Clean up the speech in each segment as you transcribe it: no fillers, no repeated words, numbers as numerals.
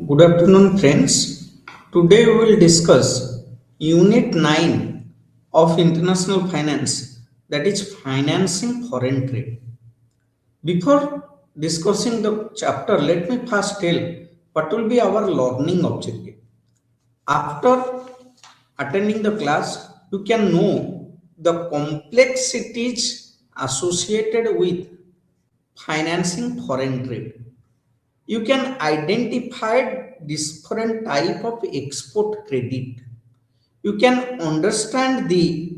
Good afternoon, friends. Today we will discuss Unit 9 of International Finance, that is Financing Foreign Trade. Before discussing the chapter, let me first tell what will be our learning objective. After attending the class, you can know the complexities associated with financing foreign trade. You can identify different type of export credit. You can understand the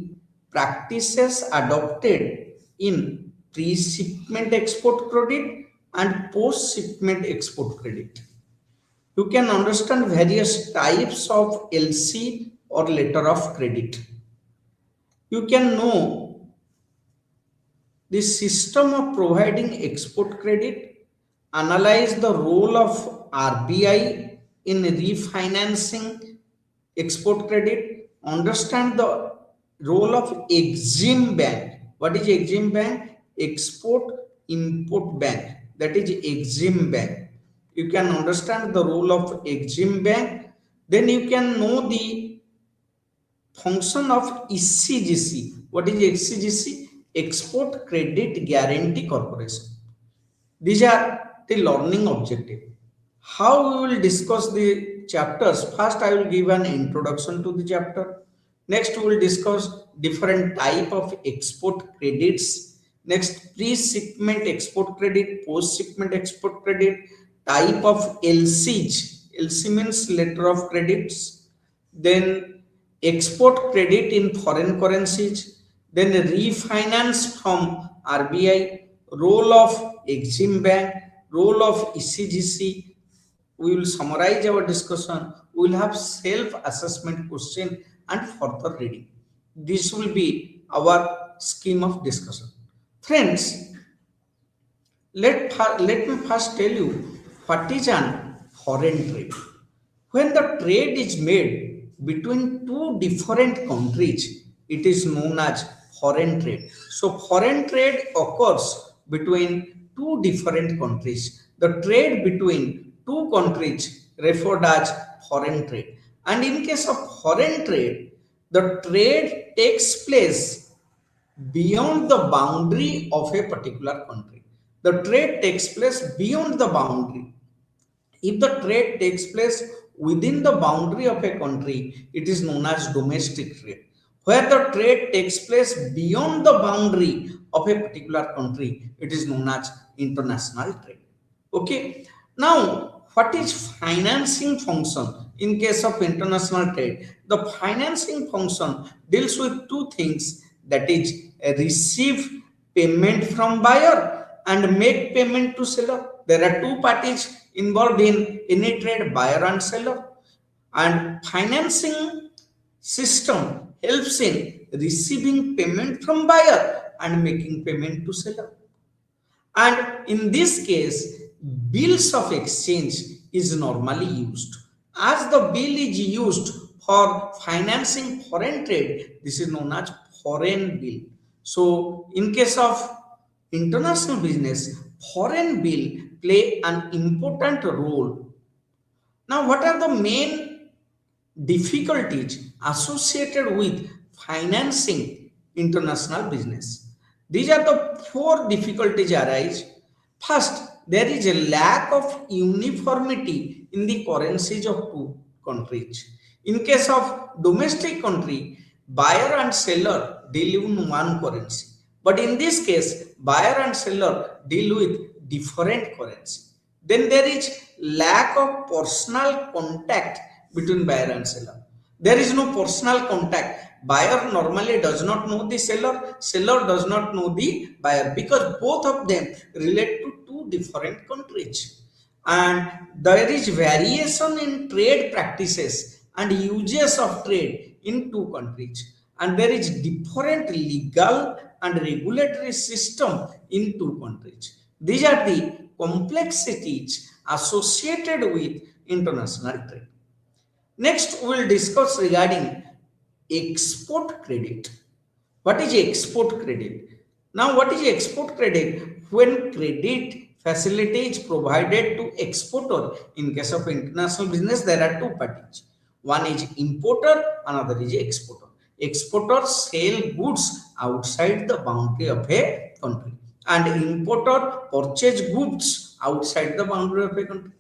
practices adopted in pre-shipment export credit and post-shipment export credit. You can understand various types of LC or letter of credit. You can know the system of providing export credit, analyze the role of RBI in refinancing export credit, understand the role of Exim Bank. What is Exim Bank? Export Import Bank. That is Exim Bank. You can understand the role of Exim Bank. Then you can know the function of ECGC. What is ECGC? Export Credit Guarantee Corporation. These are the learning objective. How we will discuss the chapters? First, I will give an introduction to the chapter. Next, we will discuss different type of export credits. Next, pre-shipment export credit, post-shipment export credit, type of LCs. LC means letter of credits. Then export credit in foreign currencies. Then refinance from RBI, role of Exim Bank, role of ECGC. We will summarize our discussion. We will have self-assessment question and further reading. This will be our scheme of discussion. Friends, let me first tell you what is an foreign trade. When the trade is made between two different countries, it is known as foreign trade. So, foreign trade occurs between two different countries. The trade between two countries referred as foreign trade. And in case of foreign trade, the trade takes place beyond the boundary of a particular country. The trade takes place beyond the boundary. If the trade takes place within the boundary of a country, it is known as domestic trade. Where the trade takes place beyond the boundary of a particular country, it is known as international trade. Okay. Now, what is financing function in case of international trade? The financing function deals with two things, that is receive payment from buyer and make payment to seller. There are two parties involved in any trade, buyer and seller. And financing system helps in receiving payment from buyer and making payment to seller. And in this case, bills of exchange is normally used. As the bill is used for financing foreign trade, this is known as foreign bill. So, in case of international business, foreign bill play an important role. Now, what are the main difficulties associated with financing international business? These are the four difficulties arise. First, there is a lack of uniformity in the currencies of two countries. In case of domestic country, buyer and seller deal in one currency. But in this case, buyer and seller deal with different currency. Then there is lack of personal contact between buyer and seller. There is no personal contact. Buyer normally does not know the seller, seller does not know the buyer, because both of them relate to two different countries. And there is variation in trade practices and uses of trade in two countries. And there is different legal and regulatory system in two countries. These are the complexities associated with international trade. Next, we will discuss regarding export credit. What is export credit? Now, what is export credit? When credit facility is provided to exporter. In case of international business, there are two parties. One is importer, another is exporter. Exporters sell goods outside the boundary of a country, and importer purchase goods outside the boundary of a country.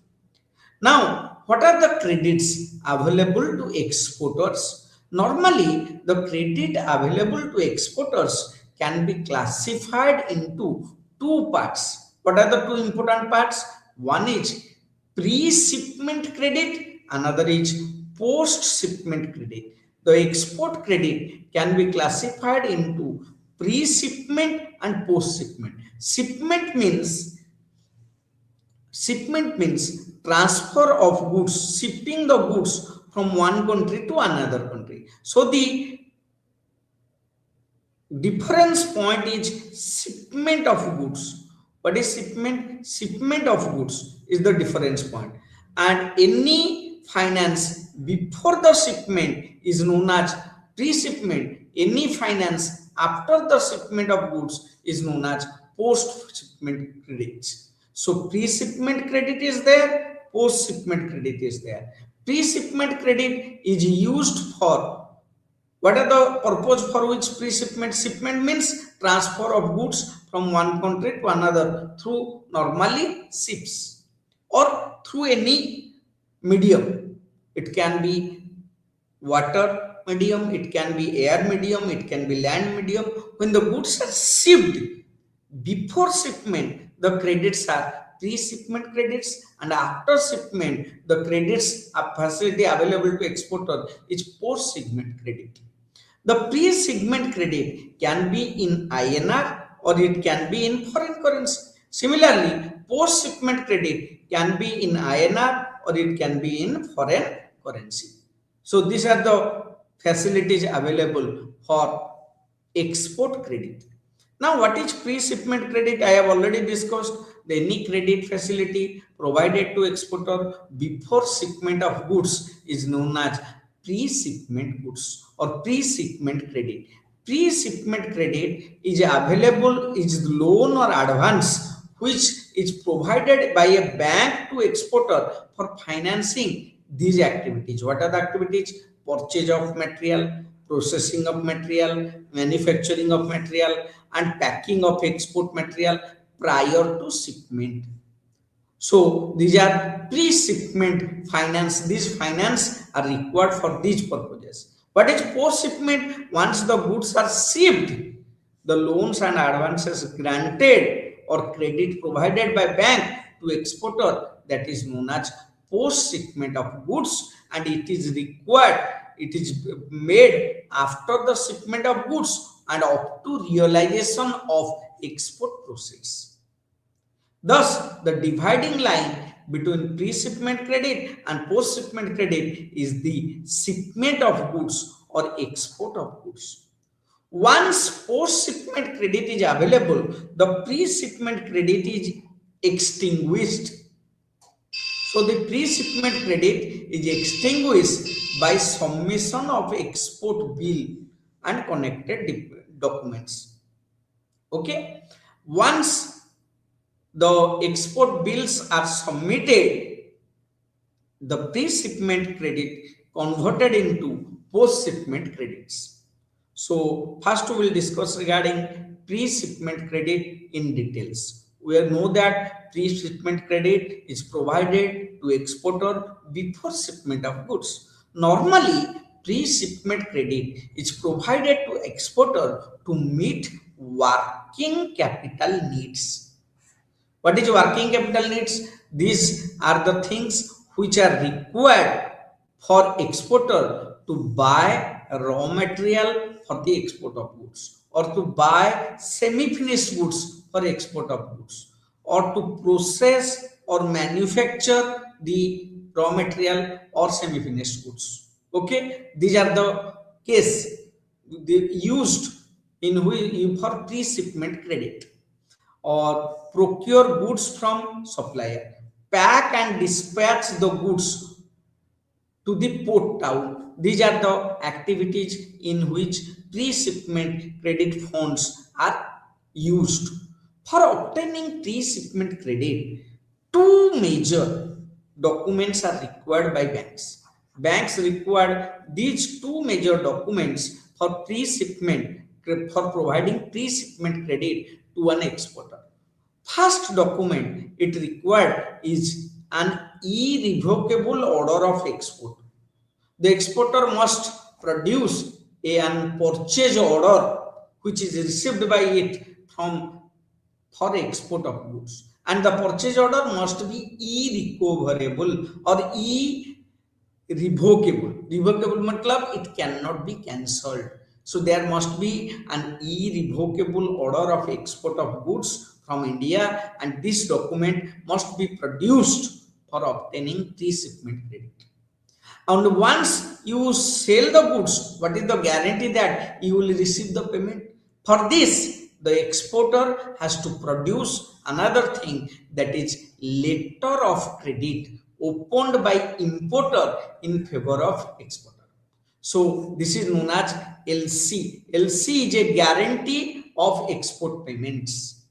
Now, what are the credits available to exporters? Normally, the credit available to exporters can be classified into two parts. What are the two important parts? One is pre-shipment credit, another is post-shipment credit. The export credit can be classified into pre-shipment and post-shipment. Shipment means transfer of goods, shipping the goods from one country to another country. So the difference point is shipment of goods. What is shipment? Shipment of goods is the difference point. And any finance before the shipment is known as pre-shipment. Any finance after the shipment of goods is known as post-shipment credits. So pre-shipment credit is there, post-shipment credit is there. Pre-shipment credit is used for what are the purpose for which pre-shipment? Shipment means transfer of goods from one country to another through normally ships or through any medium. It can be water medium, it can be air medium, it can be land medium. When the goods are shipped before shipment, the credits are pre-shipment credits, and after shipment, the credits are facility available to exporter is post-shipment credit. The pre-shipment credit can be in INR or it can be in foreign currency. Similarly, post-shipment credit can be in INR or it can be in foreign currency. So these are the facilities available for export credit. Now, what is pre-shipment credit? I have already discussed. Any credit facility provided to exporter before shipment of goods is known as pre-shipment goods or pre-shipment credit. Pre-shipment credit is available, is loan or advance which is provided by a bank to exporter for financing these activities. What are the activities? Purchase of material, processing of material, manufacturing of material, and packing of export material prior to shipment. So these are pre-shipment finance. These finance are required for these purposes. What is post-shipment? Once the goods are shipped, the loans and advances granted or credit provided by bank to exporter, that is known as post-shipment of goods, and it is required. It is made after the shipment of goods and up to realization of export process. Thus, the dividing line between pre-shipment credit and post-shipment credit is the shipment of goods or export of goods. Once post-shipment credit is available, the pre-shipment credit is extinguished. So the pre-shipment credit is extinguished by submission of export bill and connected documents. Okay. Once the export bills are submitted, the pre-shipment credit converted into post-shipment credits. So first we will discuss regarding pre-shipment credit in details. We know that pre-shipment credit is provided to exporter before shipment of goods. Normally, pre-shipment credit is provided to exporter to meet working capital needs. What is working capital needs? These are the things which are required for exporter to buy raw material for the export of goods, or to buy semi-finished goods for export of goods, or to process or manufacture the raw material or semi-finished goods. Okay, these are the case used in for pre-shipment credit. Or procure goods from supplier, pack and dispatch the goods to the port town. These are the activities in which pre-shipment credit funds are used. For obtaining pre-shipment credit, two major documents are required by banks. Banks require these two major documents for pre-shipment, for providing pre-shipment credit to an exporter. First document it required is an irrevocable order of export. The exporter must produce an purchase order which is received by it from for export of goods, and the purchase order must be irrecoverable or irrevocable. Revocable matlab it cannot be cancelled. So there must be an irrevocable order of export of goods from India, and this document must be produced for obtaining pre-shipment credit. And once you sell the goods, what is the guarantee that you will receive the payment? For this, the exporter has to produce another thing, that is letter of credit opened by importer in favor of exporter. So this is known as LC. LC is a guarantee of export payments.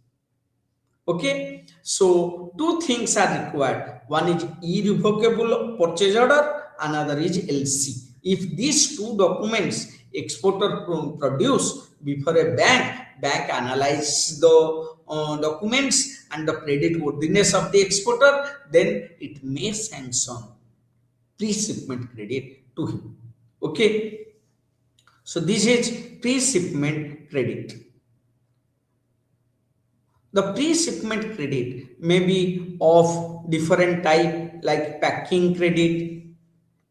Okay, so two things are required. One is irrevocable purchase order, another is LC. If these two documents exporter produce before a bank analyze the documents and the credit worthiness of the exporter, then it may sanction pre-shipment credit to him. Okay, so this is pre-shipment credit. The pre-shipment credit may be of different type, like packing credit,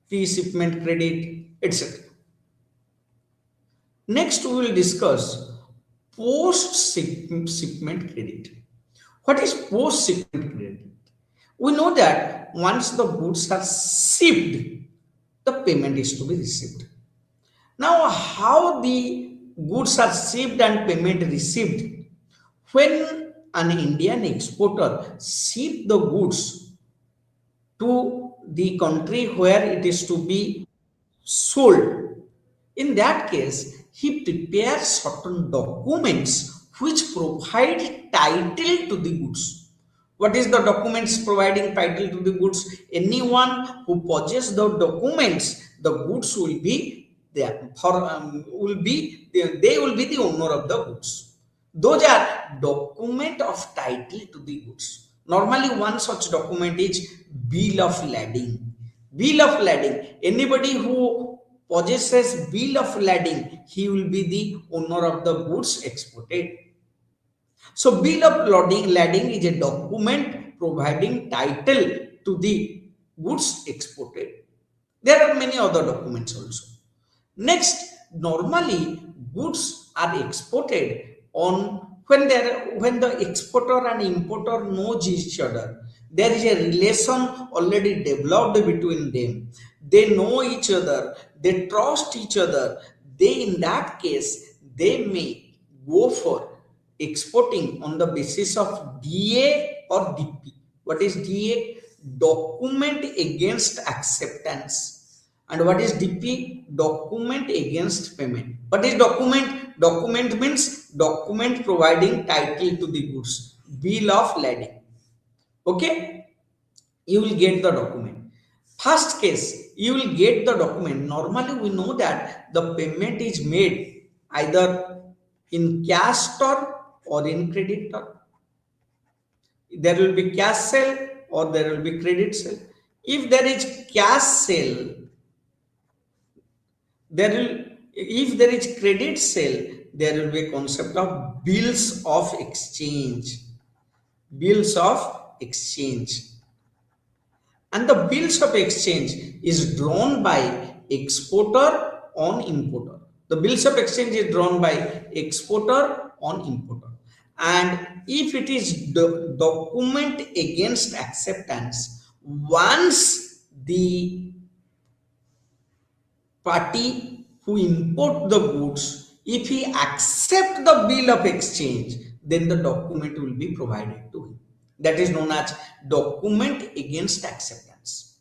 pre-shipment credit, etc. Next, we will discuss post-shipment credit. What is post-shipment credit? We know that once the goods are shipped, the payment is to be received. Now, how the goods are shipped and payment received? When an Indian exporter ship the goods to the country where it is to be sold, in that case, he prepares certain documents which provide title to the goods. What is the documents providing title to the goods? Anyone who possesses the documents, the goods will be there for they will be the owner of the goods. Those are document of title to the goods. Normally, one such document is bill of lading. Bill of lading. Anybody who possesses bill of lading, he will be the owner of the goods exported. So bill of lading is a document providing title to the goods exported. There are many other documents also. Next, normally goods are exported on when the exporter and importer knows each other. There is a relation already developed between them. They know each other, they trust each other. In that case, they may go for exporting on the basis of DA or DP. What is DA? Document against acceptance. And what is DP? Document against payment. What is document? Document means document providing title to the goods. Bill of lading. Okay, you will get the document. First case, you will get the document. Normally, we know that the payment is made either in cash term or in credit term. There will be cash sale or there will be credit sale. If there is cash sale, if there is credit sale, there will be a concept of bills of exchange. Bills of exchange. And the bills of exchange is drawn by exporter on importer. The bills of exchange is drawn by exporter on importer. And if it is document against acceptance, once the party who import the goods, if he accept the bill of exchange, then the document will be provided to him. That is known as document against acceptance.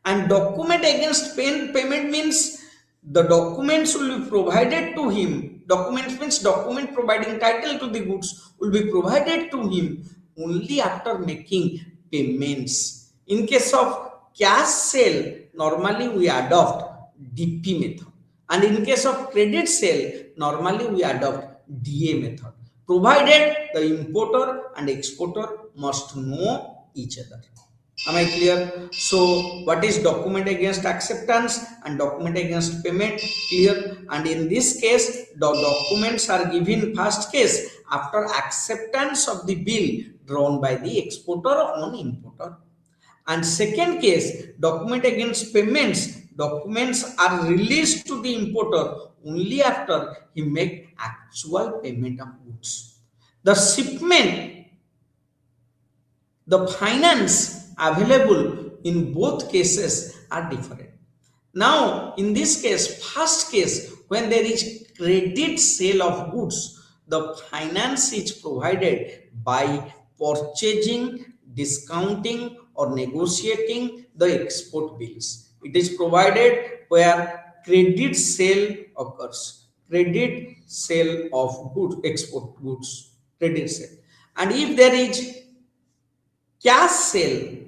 And document against payment means the documents will be provided to him Documents means document providing title to the goods will be provided to him only after making payments. In case of cash sale, normally we adopt DP method. And in case of credit sale, normally we adopt DA method, provided the importer and exporter must know each other. Am I clear? So, what is document against acceptance and document against payment? Clear. And in this case, the documents are given first case after acceptance of the bill drawn by the exporter on importer. And second case, document against payments. Documents are released to the importer only after he make actual payment of goods. The shipment, the finance available in both cases are different. Now, in this case, first case, when there is credit sale of goods, the finance is provided by purchasing, discounting, or negotiating the export bills. It is provided where credit sale occurs. Credit sale of goods, export goods, credit sale. And if there is cash sale,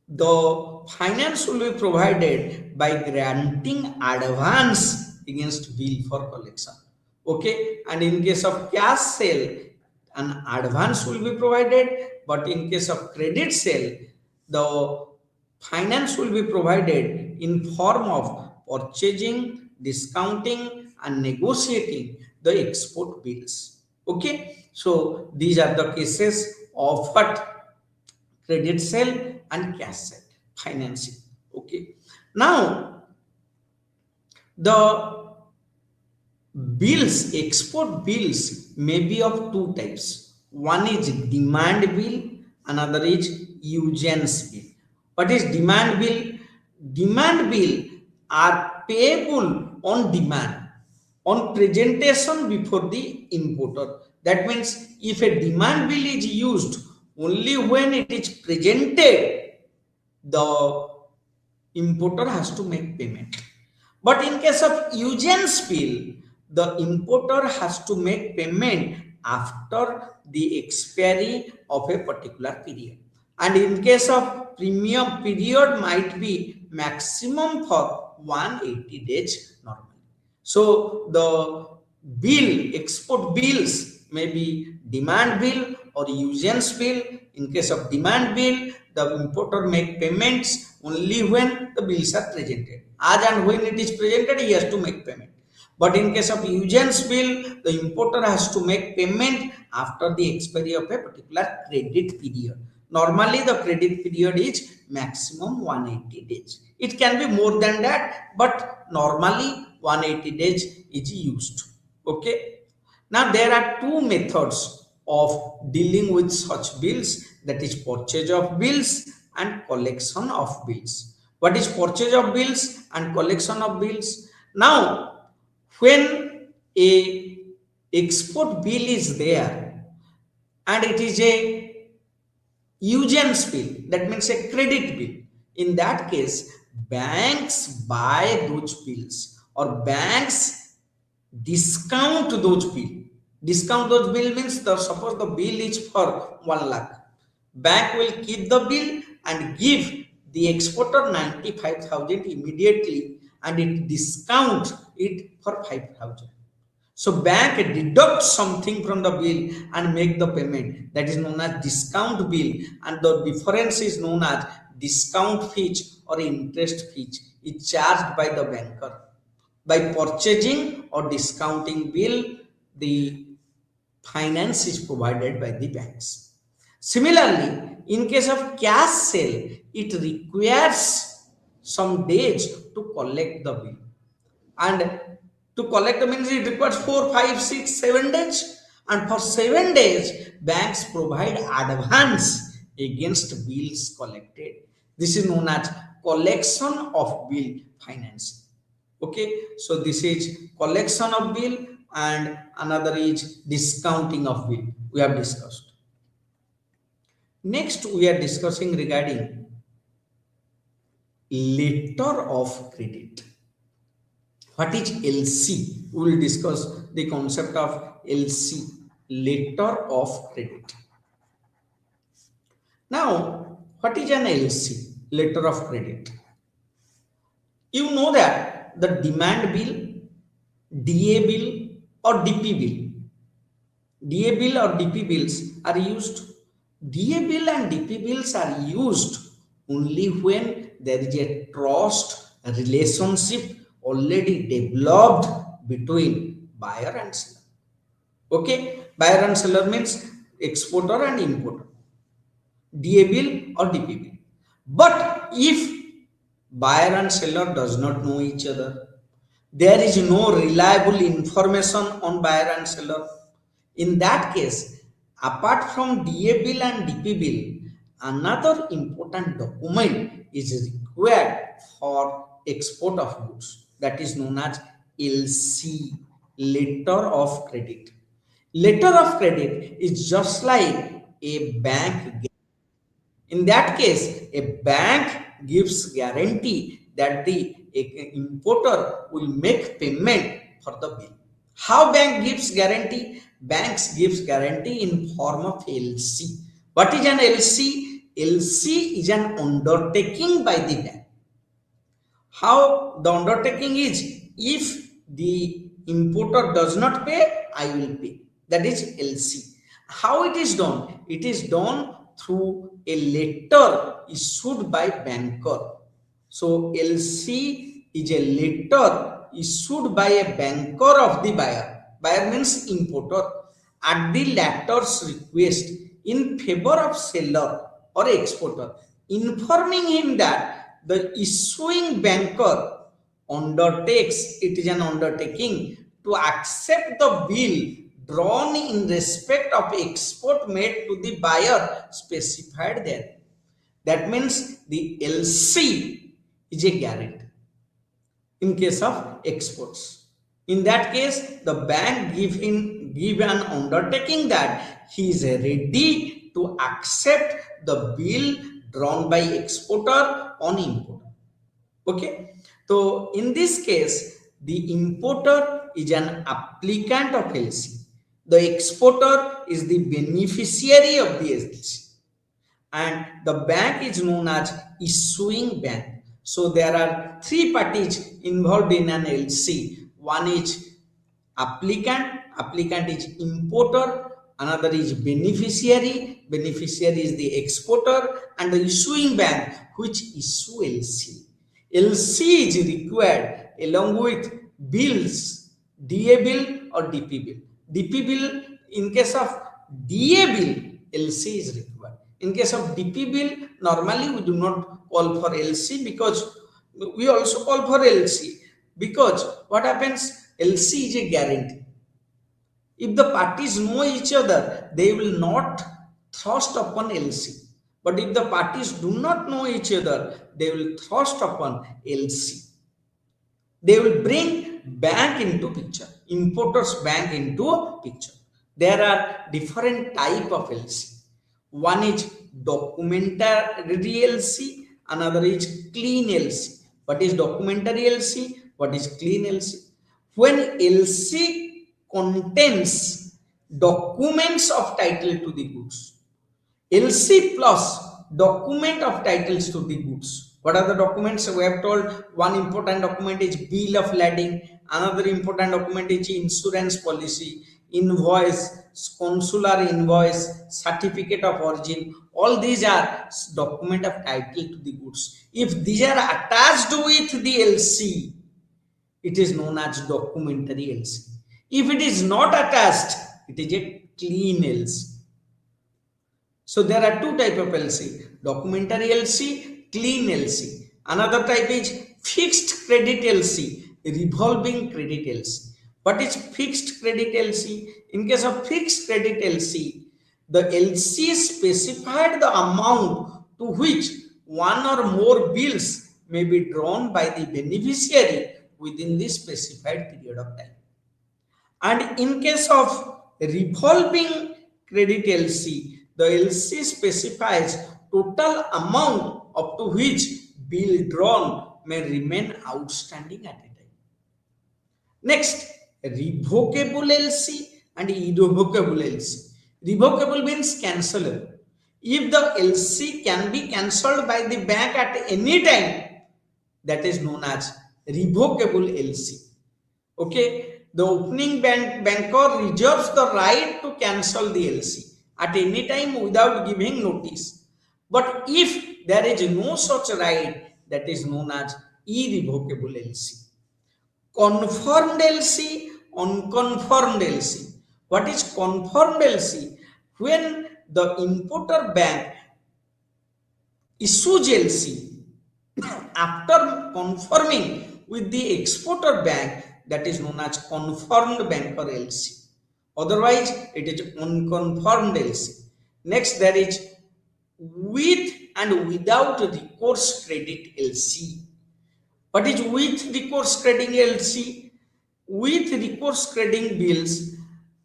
the finance will be provided by granting advance against bill for collection. Okay, and in case of cash sale, an advance will be provided, but in case of credit sale, the finance will be provided in form of purchasing, discounting, and negotiating the export bills. Okay, so these are the cases of what credit sale and cash sale financing. Okay, now the bills, export bills may be of two types. One is demand bill, another is usance bill. What is demand bill? Demand bill are payable on demand, on presentation before the importer. That means if a demand bill is used only when it is presented, the importer has to make payment. But in case of usance bill, the importer has to make payment after the expiry of a particular period. And in case of premium, period might be maximum for 180 days normally. So the bill, export bills may be demand bill or usance bill. In case of demand bill, the importer make payments only when the bills are presented. As and when it is presented, he has to make payment. But in case of usance bill, the importer has to make payment after the expiry of a particular credit period. Normally, the credit period is maximum 180 days. It can be more than that, but normally 180 days is used. Okay. Now, there are two methods of dealing with such bills, that is purchase of bills and collection of bills. What is purchase of bills and collection of bills? Now, when a export bill is there and it is a usance bill, that means a credit bill, in that case banks buy those bills or banks discount those bill. Discount those bill means, the suppose the bill is for 1 lakh, bank will keep the bill and give the exporter 95,000 immediately, and it discount it for 5,000. So bank deducts something from the bill and make the payment. That is known as discount bill, and the difference is known as discount fees or interest fees. It's charged by the banker. By purchasing or discounting bill, the finance is provided by the banks. Similarly, in case of cash sale, it requires some days to collect the bill. And to collect the means it requires 4, 5, 6, 7 days. And for 7 days, banks provide advance against bills collected. This is known as collection of bill financing. Okay, so this is collection of bill and another is discounting of bill. We have discussed. Next, we are discussing regarding letter of credit. What is LC? We will discuss the concept of LC, letter of credit. Now, what is an LC, letter of credit? You know that the demand bill, DA bill or DP bill, DA bill or DP bills are used. DA bill and DP bills are used only when there is a trust relationship already developed between buyer and seller. Okay, buyer and seller means exporter and importer, DA bill or DP bill. But if buyer and seller does not know each other, there is no reliable information on buyer and seller. In that case, apart from DA bill and DP bill, another important document is required for export of goods, that is known as LC, letter of credit. Letter of credit is just like a bank. In that case, a bank gives guarantee that the importer will make payment for the bill. How bank gives guarantee? Banks gives guarantee in form of LC. What is an LC? LC is an undertaking by the bank. How the undertaking is? If the importer does not pay, I will pay. That is LC. How it is done? It is done through a letter issued by banker. So LC is a letter issued by a banker of the buyer. Buyer means importer, at the latter's request in favor of seller or exporter, informing him that the issuing banker undertakes, it is an undertaking, to accept the bill drawn in respect of export made to the buyer specified there. That means the LC is a guarantee in case of exports. In that case, the bank give an undertaking that he is ready to accept the bill drawn by exporter on importer. Okay. So in this case, the importer is an applicant of LC. The exporter is the beneficiary of the LC. And the bank is known as issuing bank. So there are three parties involved in an LC. One is applicant is importer, another is beneficiary is the exporter, and the issuing bank which issue LC. LC is required along with bills, DA bill or DP bill. DP bill, in case of DA bill, LC is required. In case of DP bill, normally we do not call for LC, because we also call for LC, because what happens? LC is a guarantee. If the parties know each other, they will not thrust upon LC. But if the parties do not know each other, they will thrust upon LC. They will bring bank into picture, importers bank into picture. There are different type of LC. One is documentary LC, another is clean LC. What is documentary LC? What is clean LC? When LC contains documents of title to the goods, LC plus document of titles to the goods. What are the documents? We have told one important document is bill of lading, another important document is insurance policy, invoice, consular invoice, certificate of origin. All these are document of title to the goods. If these are attached with the LC, it is known as documentary LC. If it is not attached, it is a clean LC. So there are two types of LC: documentary LC, clean LC. Another type is fixed credit LC, revolving credit LC. What is fixed credit LC? In case of fixed credit LC, the LC specified the amount to which one or more bills may be drawn by the beneficiary within the specified period of time. And in case of revolving credit LC, the LC specifies total amount up to which bill drawn may remain outstanding at a time. Next, revocable LC and irrevocable LC. Revocable means cancelable. If the LC can be cancelled by the bank at any time, that is known as revocable LC. Okay, the opening banker reserves the right to cancel the LC at any time without giving notice. But if there is no such right, that is known as irrevocable LC. Confirmed LC, unconfirmed LC. What is confirmed LC? When the importer bank issues LC after confirming with the exporter bank, that is known as confirmed banker LC. Otherwise, it is unconfirmed LC. Next, there is with and without recourse credit LC. What is with recourse crediting LC? With recourse crediting bills,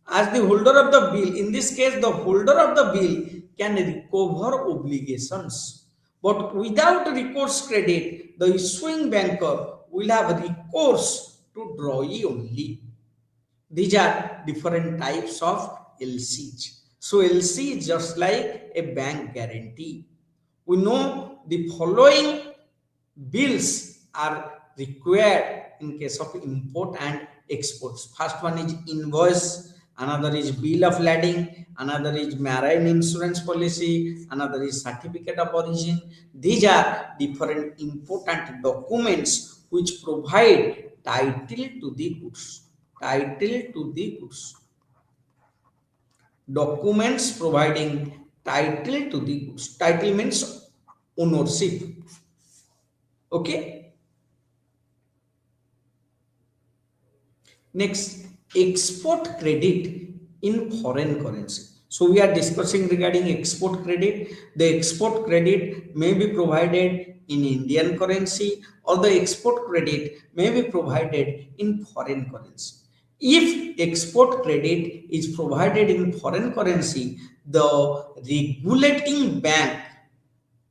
as the holder of the bill, in this case, the holder of the bill can recover obligations. But without recourse credit, the issuing banker will have recourse to drawee only. These are different types of LCs. So LC is just like a bank guarantee. We know the following bills are required in case of import and exports. First one is invoice, another is bill of lading, another is marine insurance policy, another is certificate of origin. These are different important documents which provide title to the goods. Title to the goods. Documents providing title to the goods. Title means ownership. Okay. Next, export credit in foreign currency. So we are discussing regarding export credit. The export credit may be provided in Indian currency, or the export credit may be provided in foreign currency. If export credit is provided in foreign currency, the regulating bank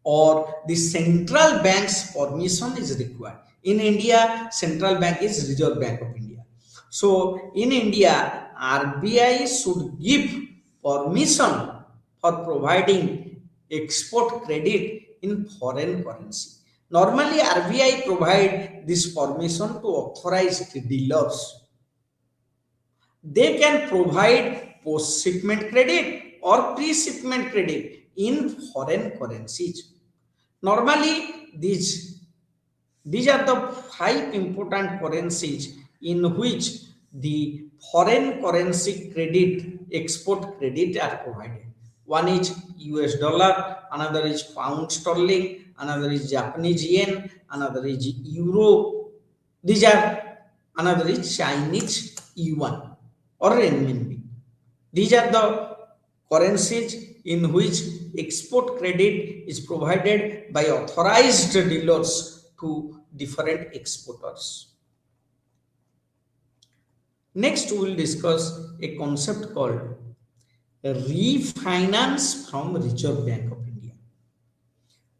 or the central bank's permission is required. In India, central bank is Reserve Bank of India. So in India, RBI should give permission for providing export credit in foreign currency. Normally, RBI provide this permission to authorized dealers. They can provide post-shipment credit or pre-shipment credit in foreign currencies. Normally, these are the 5 important currencies in which the foreign currency credit, export credit are provided. One is US dollar, another is pound sterling, another is Japanese yen, another is euro. These are another is Chinese yuan or renminbi. These are the currencies in which export credit is provided by authorized dealers to different exporters. Next, we will discuss a concept called refinance from Reserve Bank of India.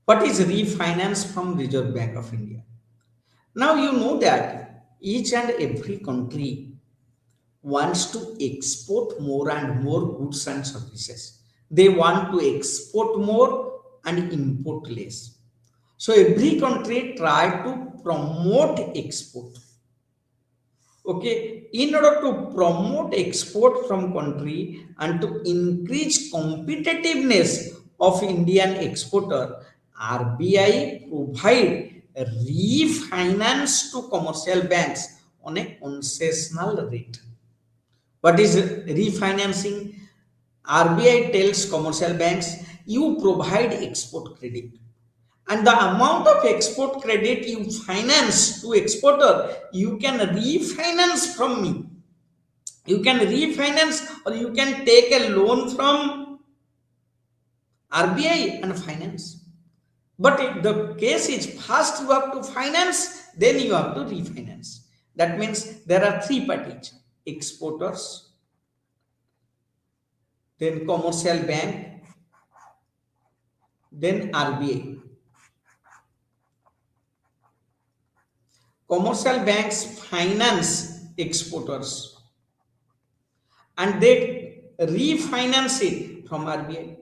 What is refinance from Reserve Bank of India? Now you know that each and every country wants to export more and more goods and services. They want to export more and import less. So every country try to promote export. Okay, in order to promote export from country and to increase competitiveness of Indian exporter, RBI provide refinance to commercial banks on a concessional rate. What is refinancing? RBI tells commercial banks, you provide export credit, and the amount of export credit you finance to exporter, you can refinance from me. You can refinance, or you can take a loan from RBI and finance. But if the case is first you have to finance, then you have to refinance. That means there are 3 parties: exporters, then commercial bank, then RBI. Commercial banks finance exporters and they refinance it from RBI.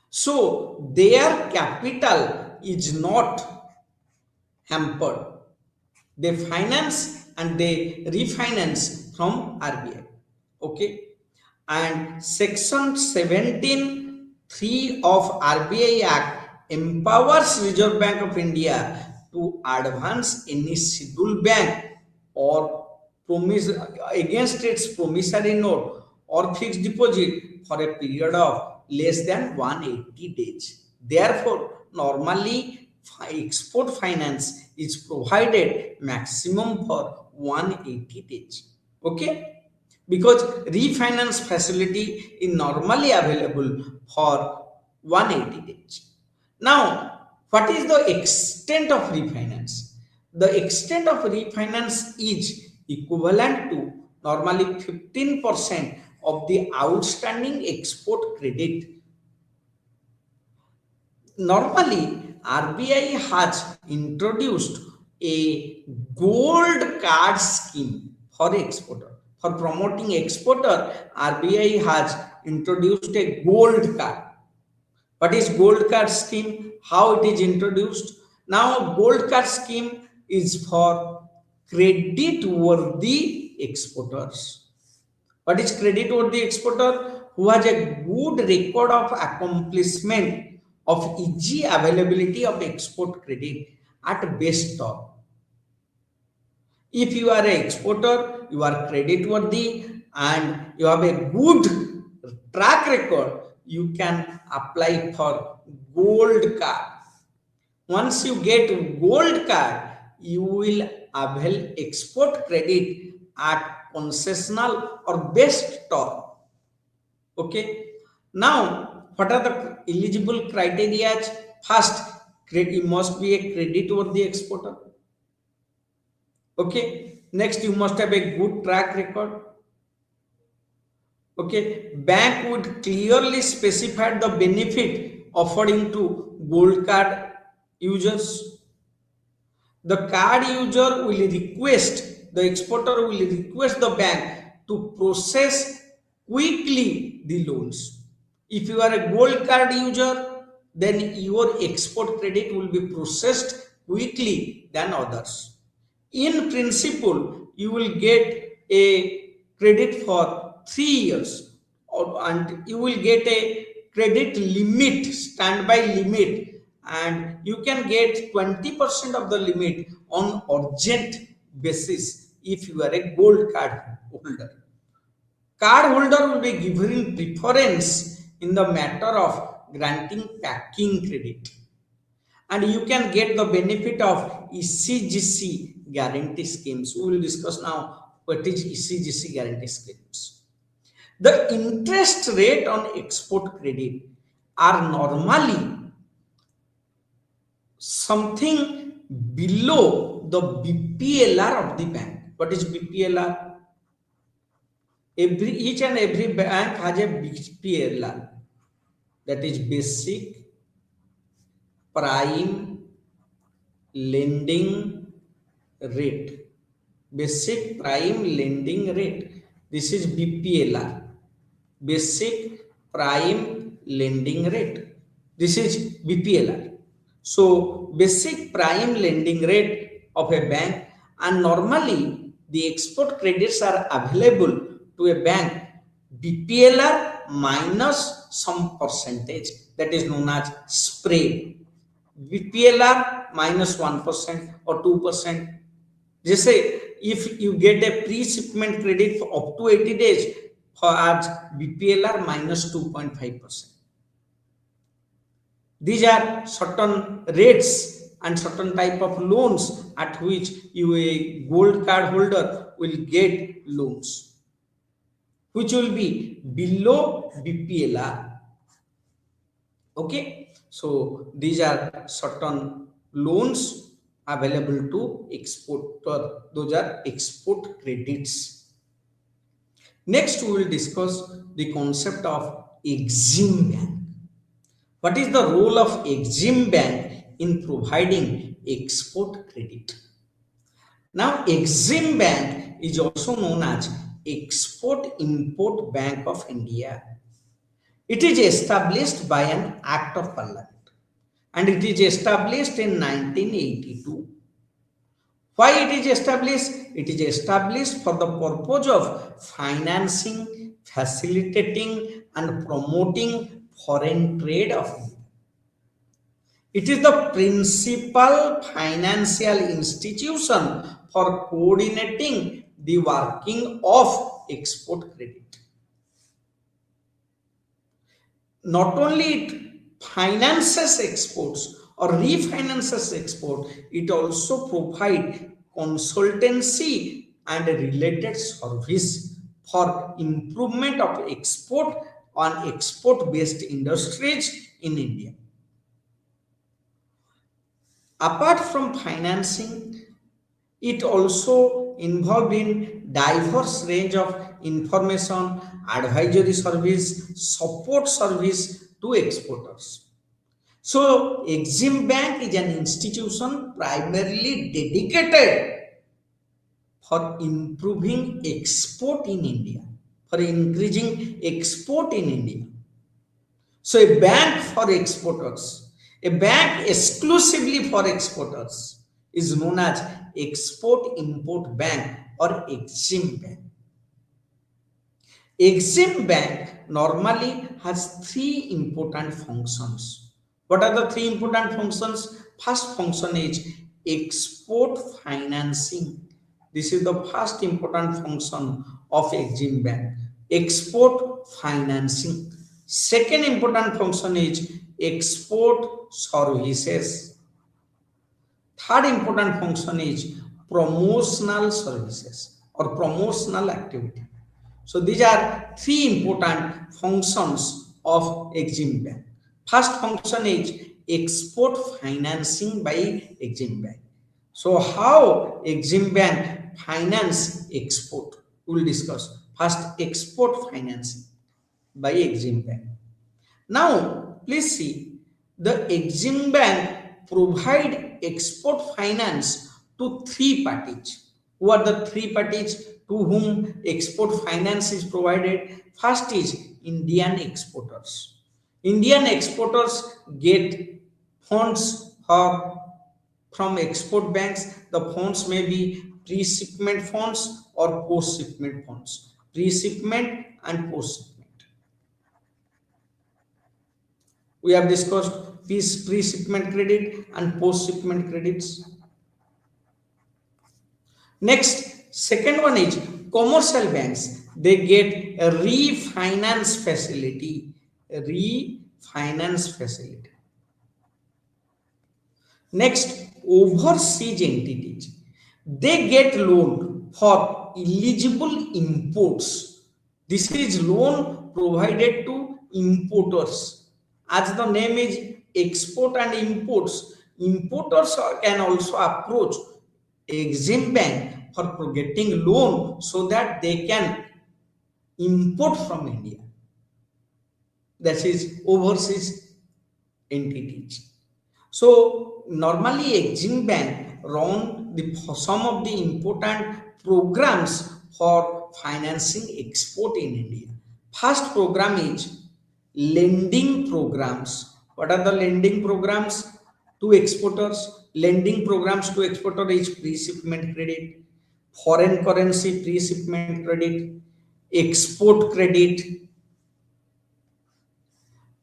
So their capital is not hampered. They finance and they refinance from RBI. Okay. And section 17(3) of RBI Act empowers Reserve Bank of India to advance any scheduled bank or promise against its promissory note or fixed deposit for a period of less than 180 days. Therefore, normally export finance is provided maximum for 180 days. Okay, because refinance facility is normally available for 180 days. Now, what is the extent of refinance? The extent of refinance is equivalent to normally 15% of the outstanding export credit. Normally, RBI has introduced a gold card scheme for exporter. For promoting exporter, RBI has introduced a gold card. What is gold card scheme? How it is introduced? Now, gold card scheme is for credit worthy exporters. What is credit worthy exporter? Who has a good record of accomplishment of easy availability of export credit at best term. If you are an exporter, you are credit worthy and you have a good track record, you can apply for gold card. Once you get gold card, you will avail export credit at concessional or best term. Okay. Now, what are the eligible criteria? First, you must be a credit worthy exporter. Okay. Next, you must have a good track record. Okay. Bank would clearly specify the benefit offering to gold card users. The card user will request, the exporter will request the bank to process quickly the loans. If you are a gold card user, then your export credit will be processed quickly than others. In principle, you will get a credit for 3 years and you will get a credit limit, standby limit, and you can get 20% of the limit on urgent basis if you are a gold card holder. Card holder will be given preference in the matter of granting packing credit. And you can get the benefit of ECGC guarantee schemes. We will discuss now what is ECGC guarantee schemes. The interest rate on export credit are normally something below the BPLR of the bank. What is BPLR? Each and every bank has a BPLR, that is basic prime lending rate. Basic prime lending rate. This is BPLR. Basic prime lending rate. This is BPLR. So basic prime lending rate of a bank, and normally the export credits are available to a bank BPLR minus some percentage, that is known as spread. BPLR minus 1% or 2%. Just say if you get a pre-shipment credit for up to 80 days for as BPLR minus 2.5%. These are certain rates and certain type of loans at which you, a gold card holder, will get loans, which will be below BPLR. Okay, so these are certain loans available to exporter. Those are export credits. Next, we will discuss the concept of Exim Bank. What is the role of Exim Bank in providing export credit? Now, Exim Bank is also known as Export Import Bank of India. It is established by an Act of Parliament and it is established in 1982. Why it is established? It is established for the purpose of financing, facilitating, and promoting foreign trade of India. It is the principal financial institution for coordinating the working of export credit. Not only it finances exports or refinances export, it also provides consultancy and related service for improvement of export on export based industries in India. Apart from financing, it also involved in diverse range of information, advisory service, support service to exporters. So, Exim Bank is an institution primarily dedicated for improving export in India, for increasing export in India. So, a bank for exporters, a bank exclusively for exporters is known as Export Import Bank or Exim Bank. Exim Bank normally has three important functions. What are the three important functions? First function is export financing. This is the first important function of Exim Bank. Export financing. Second important function is export services. Third important function is promotional services or promotional activity. So these are three important functions of Exim Bank. First function is export financing by Exim Bank. So how Exim Bank finance export? We will discuss. First, export financing by Exim Bank. Now, please see, the Exim Bank provide export finance to three parties. Who are the three parties to whom export finance is provided? First is Indian exporters. Indian exporters get funds from export banks. The funds may be pre-shipment funds or post-shipment funds. Pre-shipment and post-shipment. We have discussed pre-shipment credit and post-shipment credits. Next, second one is commercial banks. They get a refinance facility. Next, overseas entities. They get loan for eligible imports. This is loan provided to importers. As the name is export and imports, importers can also approach Exim Bank for getting loan so that they can import from India. That is overseas entities. So normally Exim Bank run some of the important programs for financing export in India. First program is lending programs. What are the lending programs to exporters? Lending programs to exporters is pre-shipment credit, foreign currency pre-shipment credit, export credit,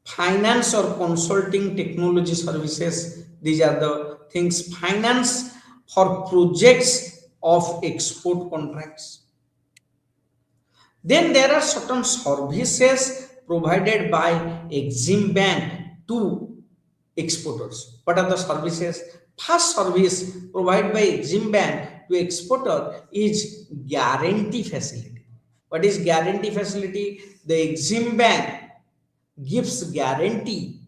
finance or consulting technology services. These are the things. Finance for projects of export contracts. Then there are certain services provided by Exim Bank to exporters. What are the services? First service provided by Exim Bank to exporter is guarantee facility. What is guarantee facility? The Exim Bank gives guarantee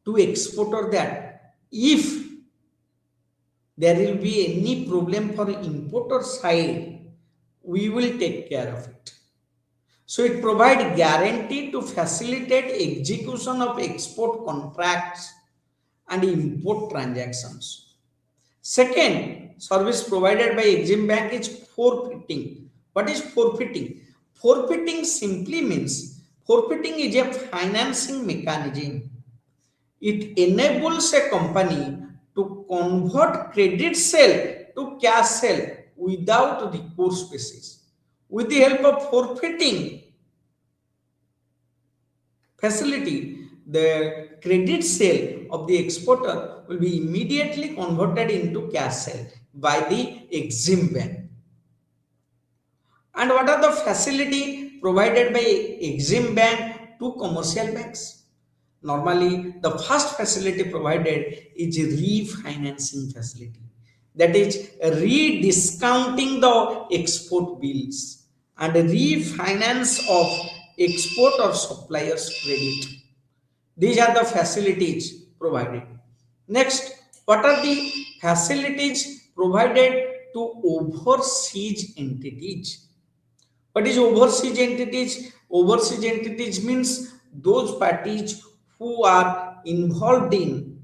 to exporter that if there will be any problem for importer side, we will take care of it. So it provides guarantee to facilitate execution of export contracts and import transactions. Second, service provided by Exim Bank is forfeiting. What is forfeiting? Forfeiting simply means forfeiting is a financing mechanism. It enables a company to convert credit sale to cash sale without recourse basis. With the help of forfeiting facility, the credit sale of the exporter will be immediately converted into cash sale by the Exim Bank. And what are the facility provided by Exim Bank to commercial banks? Normally, the first facility provided is refinancing facility. That is rediscounting the export bills and refinance of export or suppliers credit. These are the facilities provided. Next, what are the facilities provided to overseas entities? What is overseas entities? Overseas entities means those parties who are involved in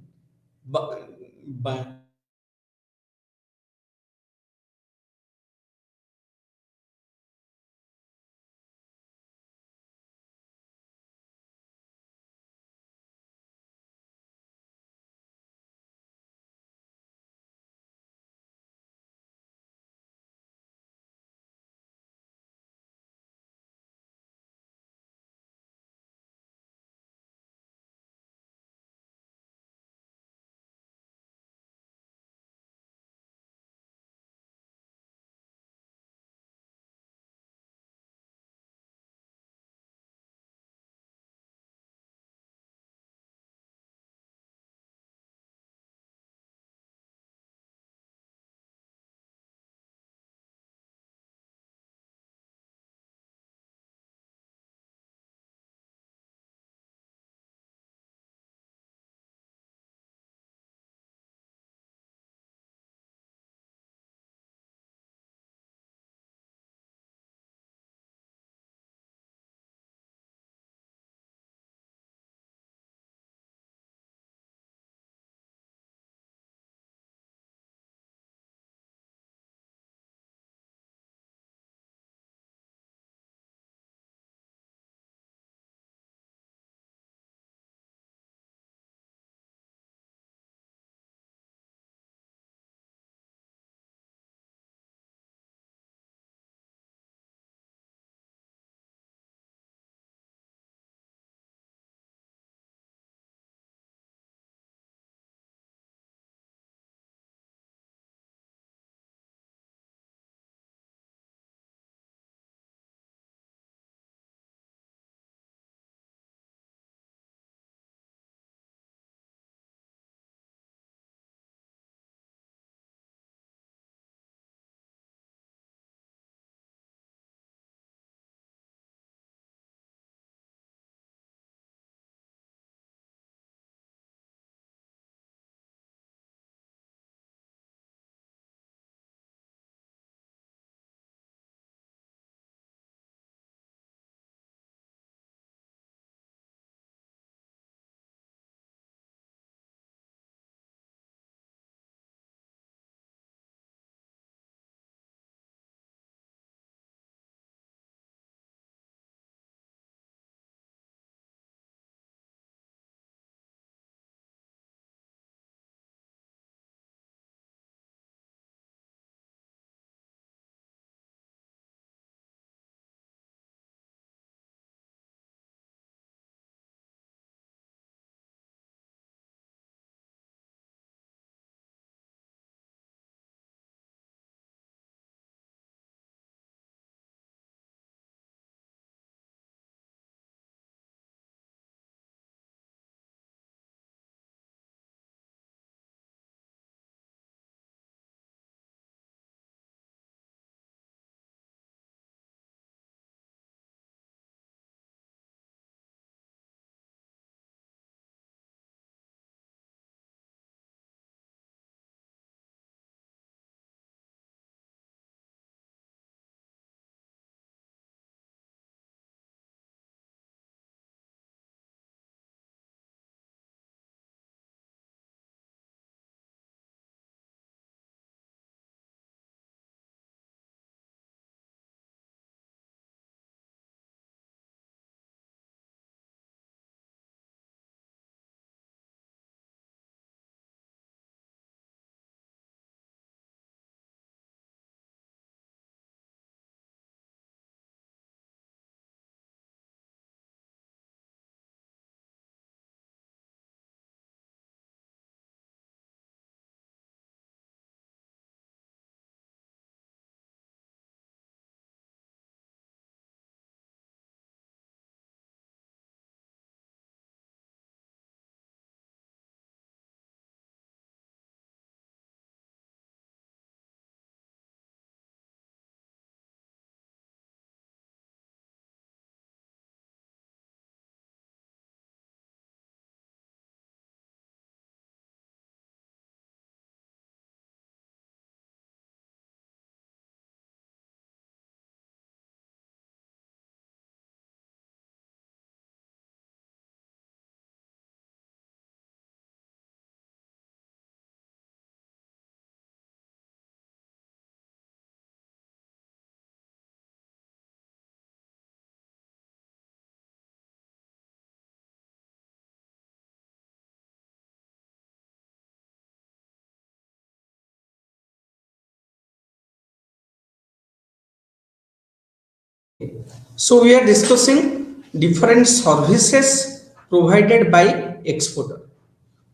So we are discussing different services provided by exporter.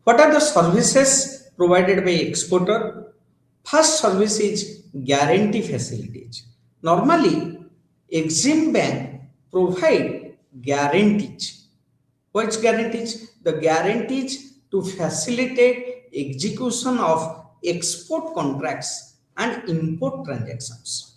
What are the services provided by exporter? First service is guarantee facilities. Normally, Exim Bank provide guarantees. What's guarantees? The guarantees to facilitate execution of export contracts and import transactions.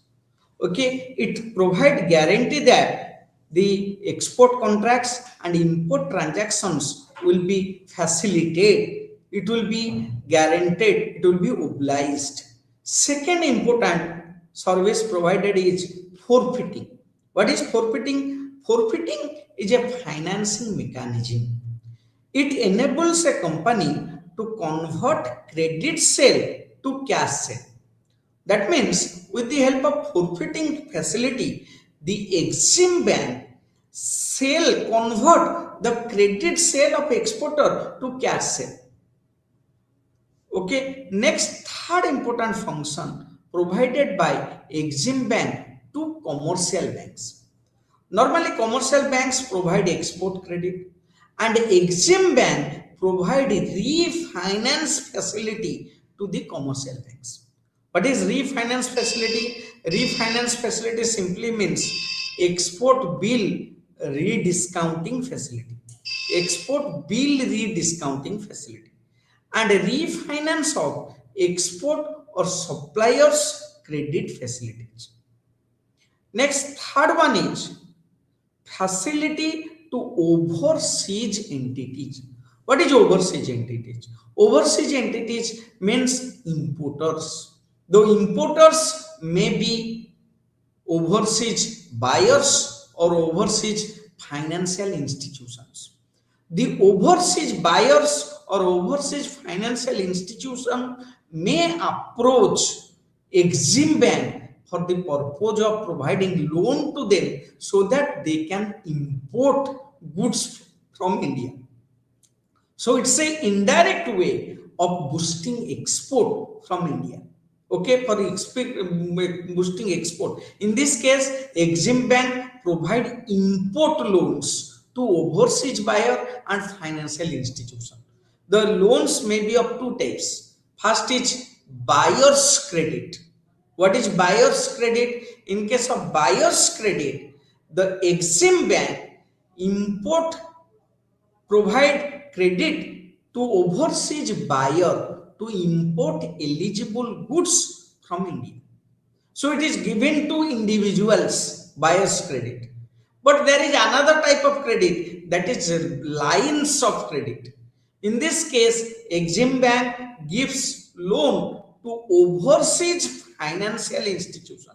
Okay, it provide guarantee that the export contracts and import transactions will be facilitated, it will be guaranteed, it will be obliged. Second important service provided is forfeiting. What is forfeiting? Forfeiting is a financing mechanism. It enables a company to convert credit sale to cash sale. That means with the help of forfeiting facility, the Exim Bank sale convert the credit sale of exporter to cash sale. Okay, next third important function provided by Exim Bank to commercial banks. Normally, commercial banks provide export credit, and Exim Bank provide refinance facility to the commercial banks. What is refinance facility? Refinance facility simply means export bill rediscounting facility. Export bill rediscounting facility and refinance of export or suppliers credit facilities. Next, third one is facility to overseas entities. What is overseas entities? Overseas entities means importers. Though importers may be overseas buyers or overseas financial institutions. The overseas buyers or overseas financial institution may approach Exim Bank for the purpose of providing loan to them so that they can import goods from India. So it's a indirect way of boosting export from India. Okay, for boosting export. In this case, Exim Bank provide import loans to overseas buyer and financial institution. The loans may be of two types. First is buyer's credit. What is buyer's credit? In case of buyer's credit, the Exim Bank import provide credit to overseas buyer to import eligible goods from India. So it is given to individuals buyer's credit. But there is another type of credit, that is lines of credit. In this case, Exim Bank gives loan to overseas financial institution,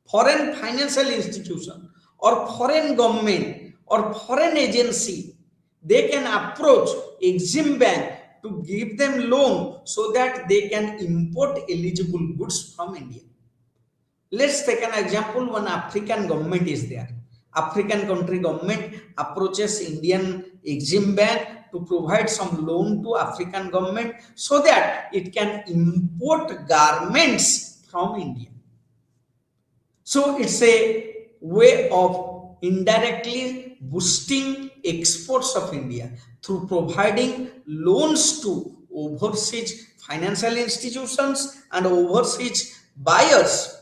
foreign financial institution, or foreign government or foreign agency. They can approach Exim Bank to give them loan so that they can import eligible goods from India. Let's take an example. One African government is there. African country government approaches Indian Exim Bank to provide some loan to African government so that it can import garments from India. So it's a way of indirectly boosting exports of India through providing loans to overseas financial institutions and overseas buyers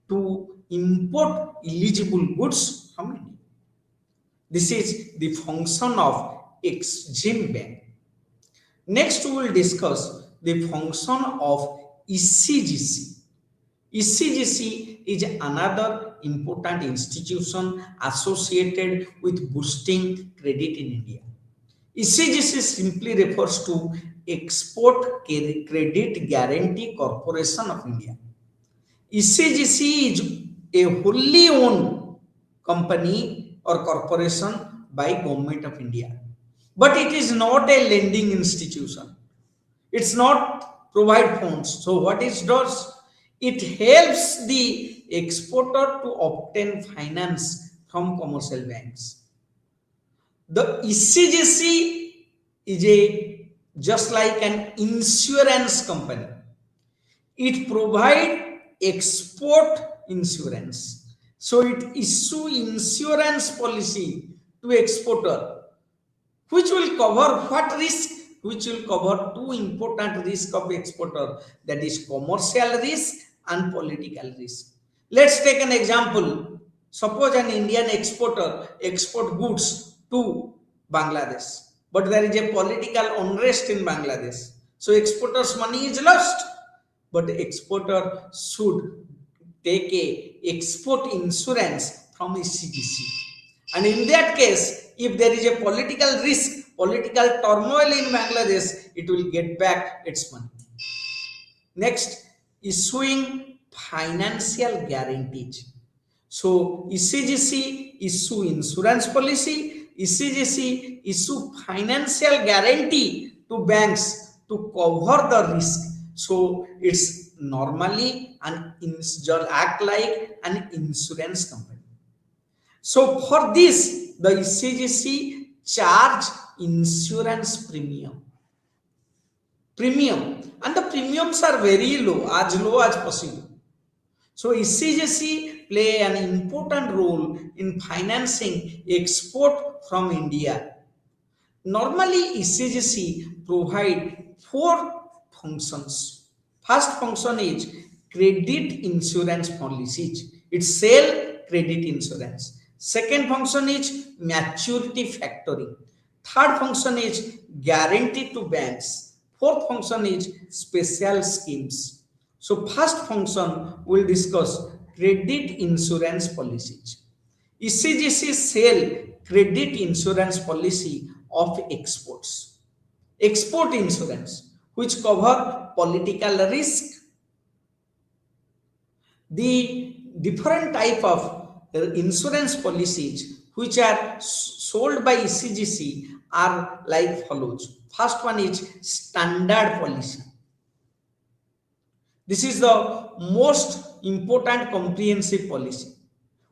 to import eligible goods from India. This is the function of Exim Bank. Next, we will discuss the function of ECGC. ECGC is another important institution associated with boosting credit in India. ECGC simply refers to Export Credit Guarantee Corporation of India. ECGC is a wholly owned company or corporation by Government of India. But it is not a lending institution. It's not provide funds. So what it does? It helps the exporter to obtain finance from commercial banks. The ECGC is a just like an insurance company. It provides export insurance. So it issue insurance policy to exporter, which will cover what risk, which will cover two important risk of exporter, that is commercial risk and political risk. Let's take an example. Suppose an Indian exporter export goods to Bangladesh, but there is a political unrest in Bangladesh, so exporter's money is lost. But the exporter should take a export insurance from ECGC, and in that case, if there is a political risk, political turmoil in Bangladesh, it will get back its money. Next, issuing financial guarantees. So ECGC issue insurance policy, ECGC issue financial guarantee to banks to cover the risk. So it's normally act like an insurance company. So for this, the ECGC charge insurance premium, and the premiums are very low as possible. So ECGC play an important role in financing export from India. Normally ECGC provide four functions. First function is credit insurance policies. It sell credit insurance. Second function is maturity factoring. Third function is guarantee to banks. Fourth function is special schemes. So first function we'll discuss credit insurance policies. ECGC sell credit insurance policy of exports. Export insurance, which cover political risk. The different type of insurance policies which are sold by ECGC are like follows. First one is standard policy. This is the most important comprehensive policy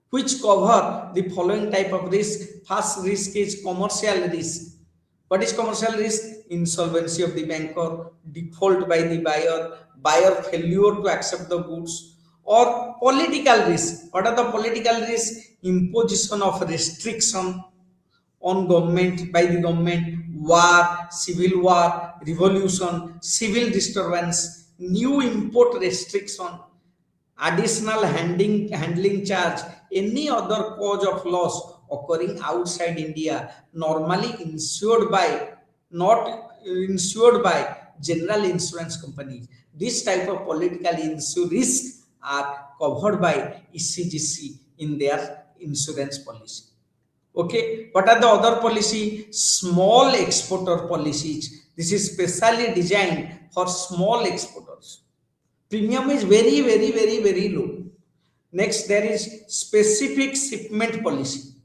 which cover the following type of risk. First risk is commercial risk. What is commercial risk? Insolvency of the banker, default by the buyer failure to accept the goods. Or political risk. What are the political risks? Imposition of restriction on government by the government, war, civil war, revolution, civil disturbance, new import restriction, additional handling charge, any other cause of loss occurring outside India, normally not insured by general insurance companies. This type of political risk are covered by ECGC in their insurance policy. Okay, what are the other policy? Small exporter policies. This is specially designed for small exporters. Premium is very low. Next, there is specific shipment policy.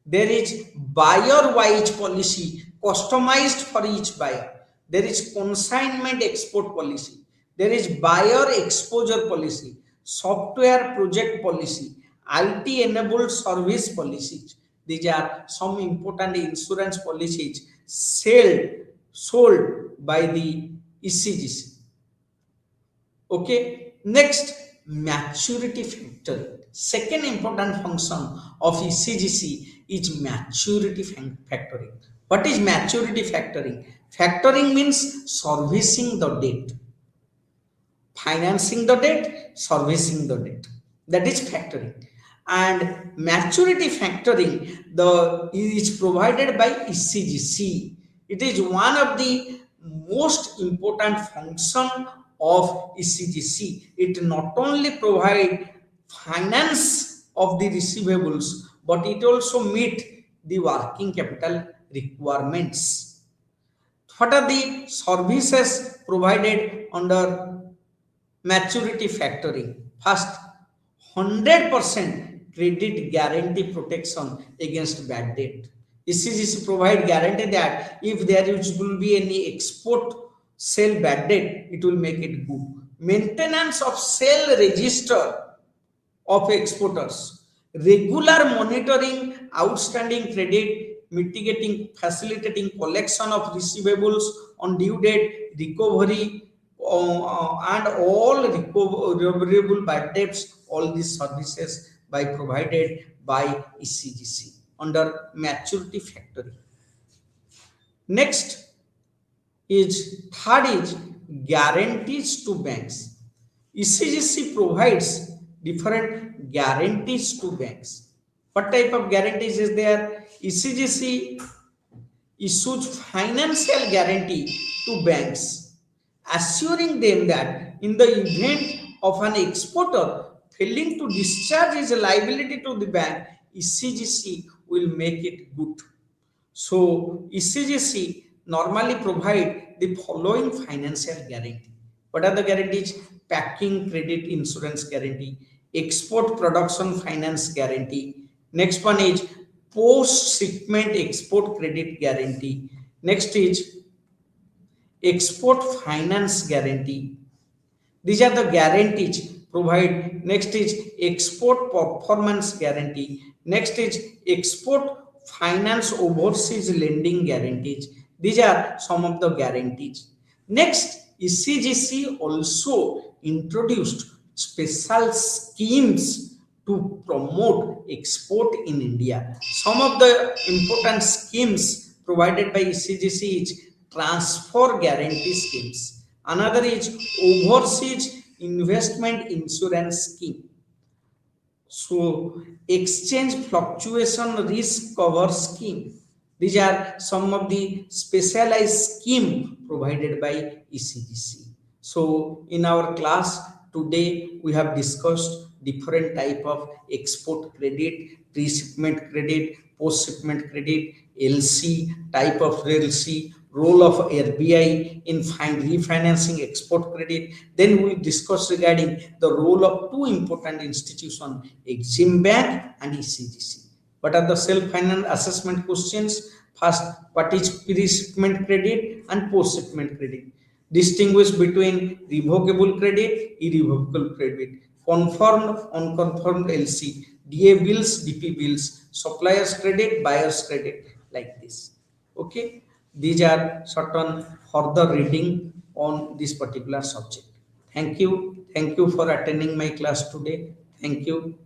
There is buyer wise policy customized for each buyer. There is consignment export policy. There is buyer exposure policy, software project policy, IT enabled service policies. These are some important insurance policies sold by the ECGC. Okay, next, maturity factoring. Second important function of ECGC is maturity factoring. What is maturity factoring? Factoring means servicing the debt, financing the debt, servicing the debt. That is factoring. And maturity factoring is provided by ECGC. It is one of the most important function of ECGC. It not only provide finance of the receivables, but it also meet the working capital requirements. What are the services provided under maturity factoring? First, 100% credit guarantee protection against bad debt. ECGC provide guarantee that if there will be any export sale bad debt, it will make it good. Maintenance of sale register of exporters, regular monitoring outstanding credit, mitigating, facilitating collection of receivables on due date, recovery, and all recoverable bad debts. All these services by provided by ECGC under maturity factory. Next is third is guarantees to banks. ECGC provides different guarantees to banks. What type of guarantees is there? ECGC issues financial guarantee to banks, assuring them that in the event of an exporter failing to discharge his liability to the bank, ECGC will make it good. So ECGC normally provide the following financial guarantee. What are the guarantees? Packing credit insurance guarantee, export production finance guarantee. Next one is post shipment export credit guarantee. Next is export finance guarantee. These are the guarantees provide. Next is export performance guarantee. Next is export finance overseas lending guarantees. These are some of the guarantees. Next, ECGC also introduced special schemes to promote export in India. Some of the important schemes provided by ECGC is transfer guarantee schemes. Another is overseas investment insurance scheme. So exchange fluctuation risk cover scheme. These are some of the specialized scheme provided by ECGC. So in our class today we have discussed different type of export credit, pre-shipment credit, post-shipment credit, LC, type of LC, role of RBI in refinancing export credit. Then we discuss regarding the role of two important institutions, Exim Bank and ECGC. What are the self-finance assessment questions? First, what is pre-shipment credit and post-shipment credit? Distinguish between revocable credit, irrevocable credit, confirmed, unconfirmed LC, DA bills, DP bills, suppliers credit, buyers credit, like this. Okay, these are certain further reading on this particular subject. Thank you for attending my class today. Thank you.